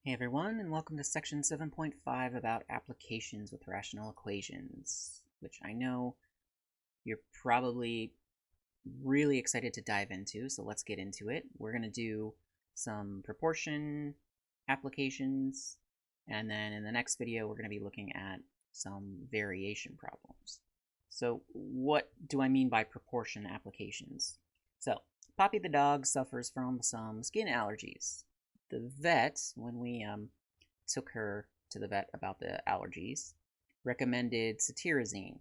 Hey everyone, and welcome to section 7.5 about applications with rational equations, which I know you're probably really excited to dive into, so let's get into it. We're going to do some proportion applications, and then in the next video we're going to be looking at some variation problems. So what do I mean by proportion applications? So Poppy the dog suffers from some skin allergies. The vet, when we took her to the vet about the allergies, recommended cetirizine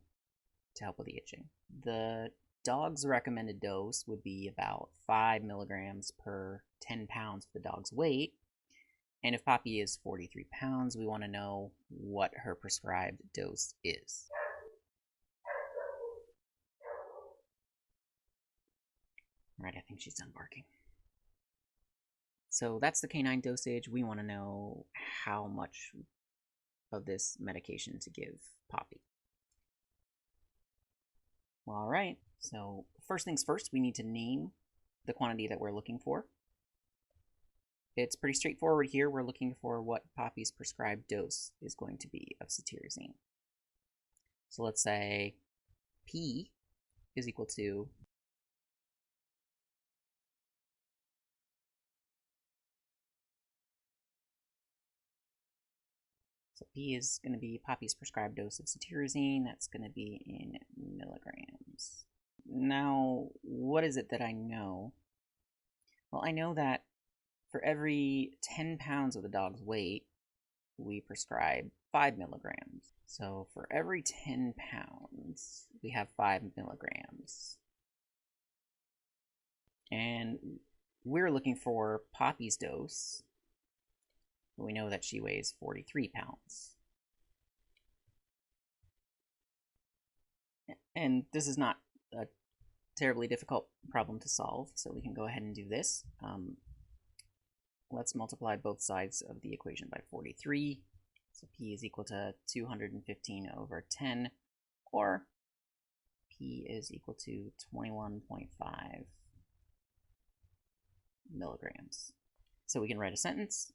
to help with the itching. The dog's recommended dose would be about 5 milligrams per 10 pounds of the dog's weight. And if Poppy is 43 pounds, we want to know what her prescribed dose is. All right, I think she's done barking. So that's the canine dosage. We want to know how much of this medication to give Poppy. Well, all right, so first things first, we need to name the quantity that we're looking for. It's pretty straightforward here. We're looking for what Poppy's prescribed dose is going to be of cetirizine. So let's say P is equal to P is going to be Poppy's prescribed dose of cetirizine. That's going to be in milligrams. Now, what is it that I know? Well, I know that for every 10 pounds of the dog's weight, we prescribe 5 milligrams. So for every 10 pounds, we have 5 milligrams. And we're looking for Poppy's dose. We know that she weighs 43 pounds. And this is not a terribly difficult problem to solve, so we can go ahead and do this. Let's multiply both sides of the equation by 43. So P is equal to 215 over 10, or P is equal to 21.5 milligrams. So we can write a sentence.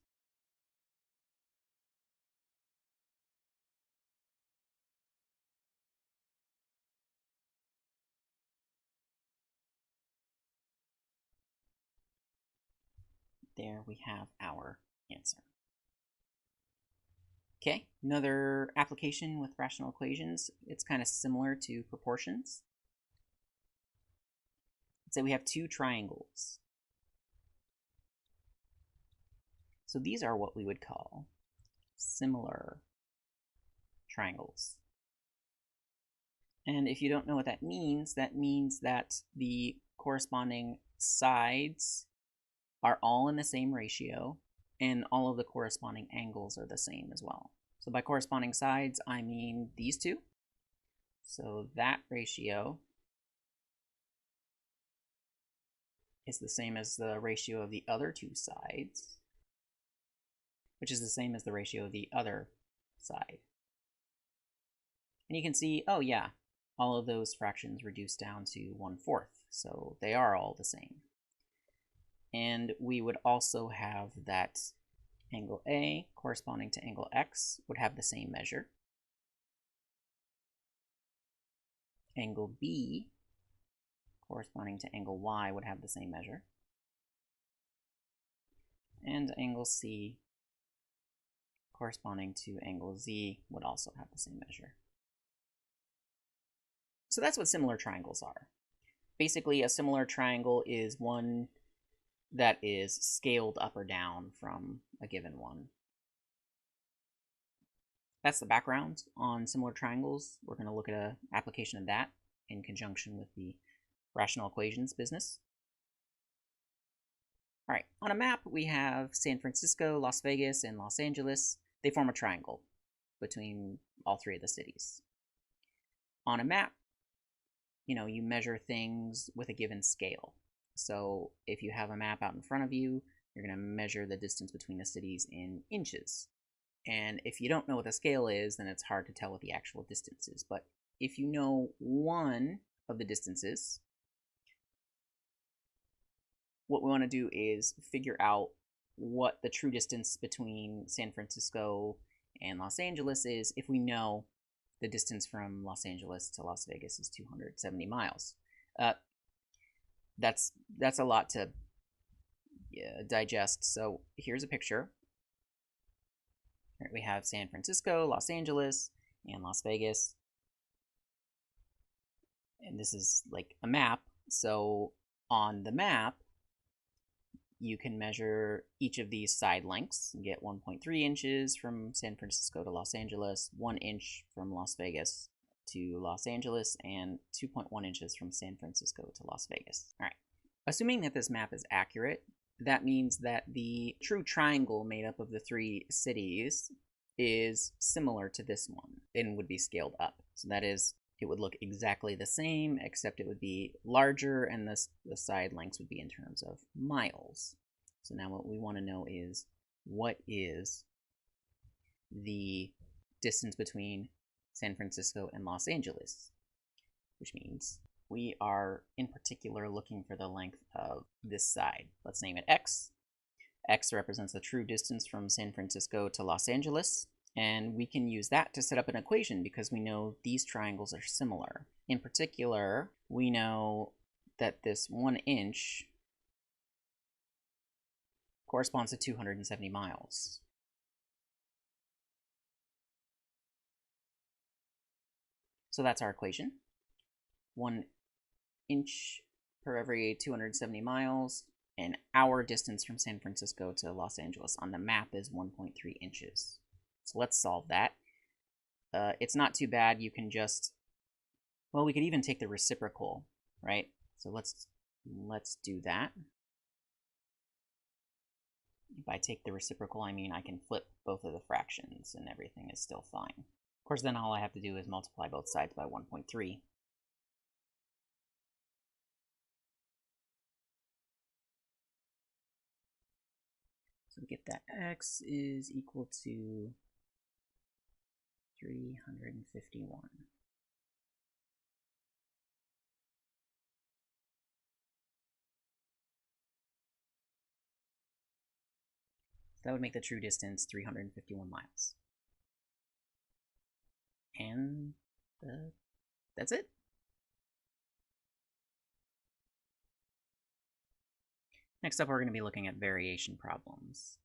There we have our answer. Okay, another application with rational equations. It's kind of similar to proportions. Let's say we have two triangles. So these are what we would call similar triangles. And if you don't know what that means that the corresponding sides are all in the same ratio, and all of the corresponding angles are the same as well. So by corresponding sides, I mean these two. So that ratio is the same as the ratio of the other two sides, which is the same as the ratio of the other side. And you can see, oh yeah, all of those fractions reduce down to 1/4, so they are all the same. And we would also have that angle A corresponding to angle X would have the same measure. Angle B corresponding to angle Y would have the same measure. And angle C corresponding to angle Z would also have the same measure. So that's what similar triangles are. Basically, a similar triangle is one that is scaled up or down from a given one. That's the background on similar triangles. We're going to look at an application of that in conjunction with the rational equations business. All right, on a map, we have San Francisco, Las Vegas, and Los Angeles. They form a triangle between all three of the cities. On a map, you measure things with a given scale. So if you have a map out in front of you, you're going to measure the distance between the cities in inches. And if you don't know what the scale is, then it's hard to tell what the actual distance is. But if you know one of the distances, what we want to do is figure out what the true distance between San Francisco and Los Angeles is if we know the distance from Los Angeles to Las Vegas is 270 miles. That's a lot to digest. So here's a picture. Here we have San Francisco, Los Angeles, and Las Vegas. And this is like a map. So on the map, you can measure each of these side lengths and get 1.3 inches from San Francisco to Los Angeles, 1 inch from Las Vegas to Los Angeles, and 2.1 inches from San Francisco to Las Vegas. All right. Assuming that this map is accurate, that means that the true triangle made up of the three cities is similar to this one and would be scaled up. So that is, it would look exactly the same, except it would be larger, and the side lengths would be in terms of miles. So now what we want to know is, what is the distance between San Francisco and Los Angeles? Which means we are in particular looking for the length of this side. Let's name it x. X represents the true distance from San Francisco to Los Angeles, and we can use that to set up an equation because we know these triangles are similar. In particular, we know that this 1 inch corresponds to 270 miles. So that's our equation. 1 inch per every 270 miles, and our distance from San Francisco to Los Angeles on the map is 1.3 inches. So let's solve that. It's not too bad. You can just, well, we could even take the reciprocal, right? So let's do that. If I take the reciprocal, I mean I can flip both of the fractions and everything is still fine. Of course, then all I have to do is multiply both sides by 1.3. So we get that x is equal to 351. So that would make the true distance 351 miles. And that's it. Next up, we're going to be looking at variation problems.